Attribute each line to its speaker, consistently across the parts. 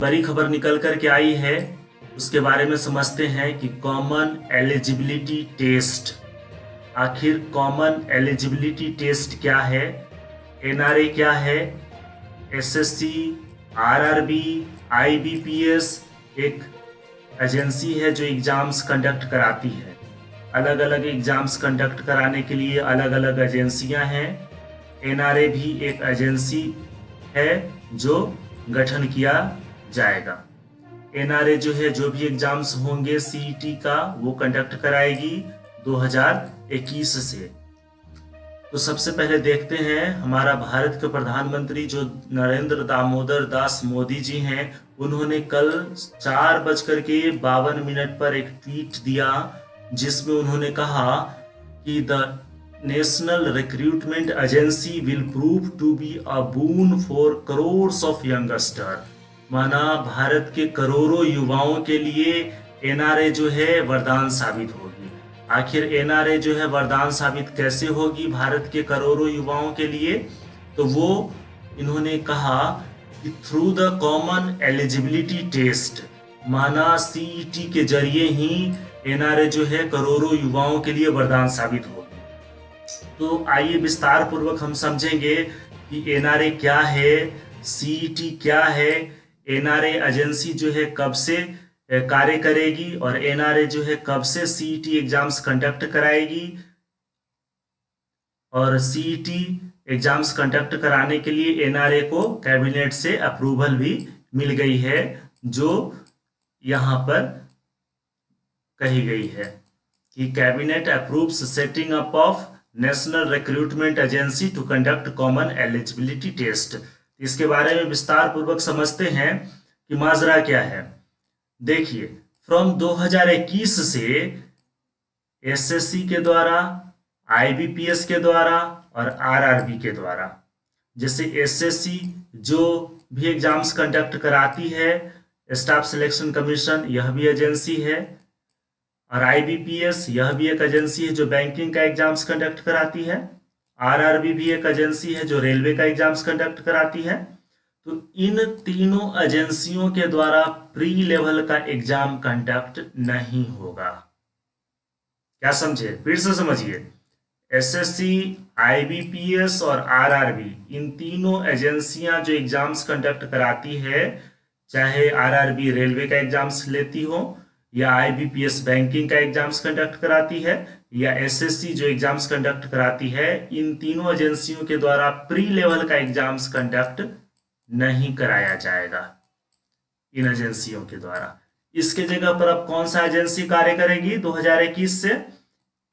Speaker 1: बड़ी खबर निकल कर के आई है, उसके बारे में समझते हैं कि कॉमन एलिजिबिलिटी टेस्ट। आखिर कॉमन एलिजिबिलिटी टेस्ट क्या है, एनआरए क्या है, एसएससी, आरआरबी, आईबीपीएस एक एजेंसी है जो एग्जाम्स कंडक्ट कराती है। अलग अलग एग्जाम्स कंडक्ट कराने के लिए अलग अलग एजेंसियां हैं। एनआरए भी एक एजेंसी है जो गठन किया जाएगा। एनआरए जो है जो भी एग्जाम्स होंगे सीईटी का वो कंडक्ट कराएगी 2021 से। तो सबसे पहले देखते हैं हमारा भारत के प्रधानमंत्री जो नरेंद्र दामोदर दास मोदी जी हैं, उन्होंने कल 4:52 पर एक ट्वीट दिया जिसमें उन्होंने कहा कि the national recruitment agency will prove to be a boon for crores of youngster. माना भारत के करोड़ों युवाओं के लिए एनआरए जो है वरदान साबित होगी। आखिर एनआरए जो है वरदान साबित कैसे होगी भारत के करोड़ों युवाओं के लिए, तो वो इन्होंने कहा कि through the common eligibility test, माना सीईटी के जरिए ही एनआरए जो है करोड़ों युवाओं के लिए वरदान साबित होगी। तो आइए विस्तार पूर्वक हम समझेंगे कि एनआरए क्या है, सीईटी क्या है, एनआरए एजेंसी जो है कब से कार्य करेगी और एनआरए जो है कब से सीईटी एग्जाम्स कंडक्ट कराएगी, और सीईटी एग्जाम्स कंडक्ट कराने के लिए एनआरए को कैबिनेट से अप्रूवल भी मिल गई है, जो यहां पर कही गई है कि cabinet approves setting up of national recruitment agency to conduct common eligibility test. इसके बारे में विस्तार पूर्वक समझते हैं कि माजरा क्या है। देखिए, फ्रॉम 2021 से एसएससी के द्वारा, आईबीपीएस के द्वारा और आरआरबी के द्वारा, जैसे एसएससी जो भी एग्जाम्स कंडक्ट कराती है, स्टाफ सिलेक्शन कमीशन, यह भी एजेंसी है, और आईबीपीएस यह भी एक एजेंसी है जो बैंकिंग का एग्जाम्स कंडक्ट कराती है, आरआरबी भी एक एजेंसी है जो रेलवे का एग्जाम्स कंडक्ट कराती है। तो इन तीनों एजेंसियों के द्वारा प्री लेवल का एग्जाम कंडक्ट नहीं होगा। क्या समझे? फिर से समझिए, एसएससी, आईबीपीएस और आरआरबी इन तीनों एजेंसियां जो एग्जाम्स कंडक्ट कराती है, चाहे आरआरबी रेलवे का एग्जाम्स लेती हो, या आईबीपीएस बैंकिंग का एग्जाम्स कंडक्ट कराती है, या एसएससी जो एग्जाम्स कंडक्ट कराती है, इन तीनों एजेंसियों के द्वारा प्री लेवल का एग्जाम्स कंडक्ट नहीं कराया जाएगा इन एजेंसियों के द्वारा। इसके जगह पर अब कौन सा एजेंसी कार्य करेगी 2021 से?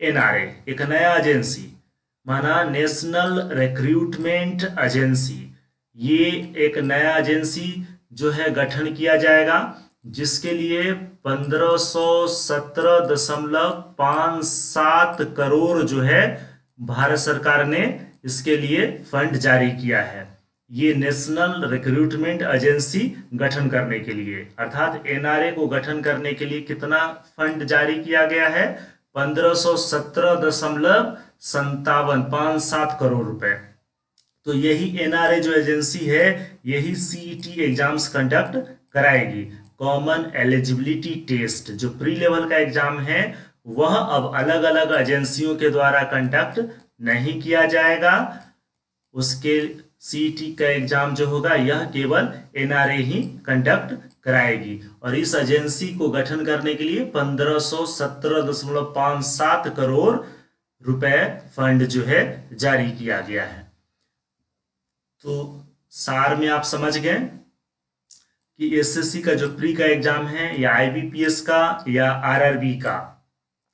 Speaker 1: एनआरए, एक नया एजेंसी, माना नेशनल रिक्रूटमेंट एजेंसी। ये एक नया एजेंसी जो है गठन किया जाएगा, जिसके लिए 1517.57 करोड़ जो है भारत सरकार ने इसके लिए फंड जारी किया है। ये नेशनल रिक्रूटमेंट एजेंसी गठन करने के लिए, अर्थात एनआरए को गठन करने के लिए कितना फंड जारी किया गया है? 1517.57 करोड़ रुपए। तो यही एनआरए जो एजेंसी है, यही सीईटी एग्जाम्स कंडक्ट कराएगी। कॉमन एलिजिबिलिटी टेस्ट जो प्री लेवल का एग्जाम है, वह अब अलग अलग एजेंसियों के द्वारा कंडक्ट नहीं किया जाएगा। उसके सीईटी का एग्जाम जो होगा यह केवल एनआरए ही कंडक्ट कराएगी, और इस एजेंसी को गठन करने के लिए 1517.57 करोड़ रुपए फंड जो है जारी किया गया है। तो सार में आप समझ गए कि एसएससी का जो प्री का एग्जाम है, या आईबीपीएस का या आरआरबी का,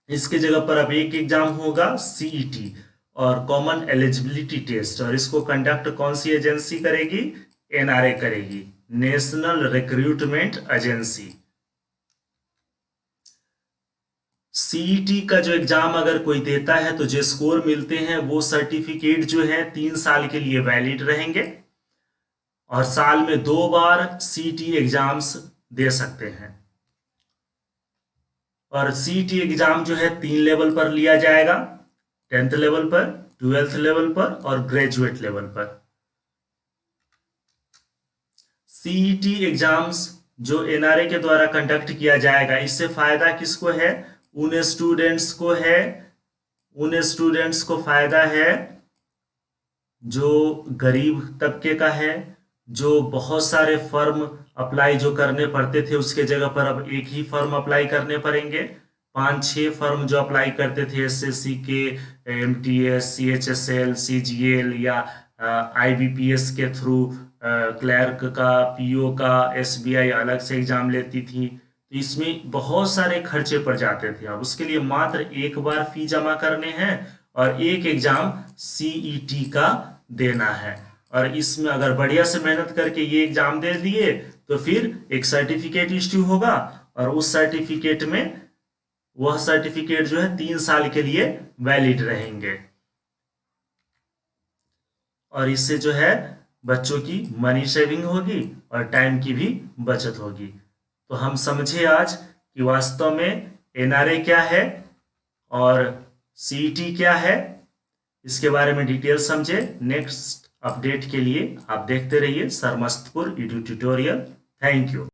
Speaker 1: इसके जगह पर अब एक एग्जाम होगा सीईटी और कॉमन एलिजिबिलिटी टेस्ट, और इसको कंडक्ट कौन सी एजेंसी करेगी? एनआरए करेगी, नेशनल रिक्रूटमेंट एजेंसी। सीईटी का जो एग्जाम अगर कोई देता है तो जो स्कोर मिलते हैं वो सर्टिफिकेट जो है 3 साल के लिए वैलिड रहेंगे, और साल में 2 बार सीईटी एग्जाम्स दे सकते हैं। और सीईटी एग्जाम जो है 3 लेवल पर लिया जाएगा, 10th लेवल पर, 12th लेवल पर और ग्रेजुएट लेवल पर। सीईटी एग्जाम्स जो एनआरए के द्वारा कंडक्ट किया जाएगा, इससे फायदा किसको है? उन स्टूडेंट्स को है, उन स्टूडेंट्स को फायदा है जो गरीब तबके का है, जो बहुत सारे फर्म अप्लाई जो करने पड़ते थे उसके जगह पर अब एक ही फर्म अप्लाई करने पड़ेंगे। 5-6 फर्म जो अप्लाई करते थे एसएससी के, एमटीएस, सीएचएसएल, सीजीएल या आईबीपीएस के थ्रू, क्लर्क का, पीओ का, एसबीआई अलग से एग्जाम लेती थी, तो इसमें बहुत सारे खर्चे पड़ जाते थे। अब उसके लिए मात्र एक बार फी जमा करने हैं और एक एग्जाम सीईटी का देना है, और इसमें अगर बढ़िया से मेहनत करके ये एग्जाम दे दिए तो फिर एक सर्टिफिकेट इश्यू होगा, और उस सर्टिफिकेट में वह सर्टिफिकेट जो है 3 साल के लिए वैलिड रहेंगे, और इससे जो है बच्चों की मनी सेविंग होगी और टाइम की भी बचत होगी। तो हम समझे आज कि वास्तव में एनआरए क्या है और सीईटी क्या है, इसके बारे में डिटेल समझे। नेक्स्ट अपडेट के लिए आप देखते रहिए Sarmastpur edu tutorial. Thank you.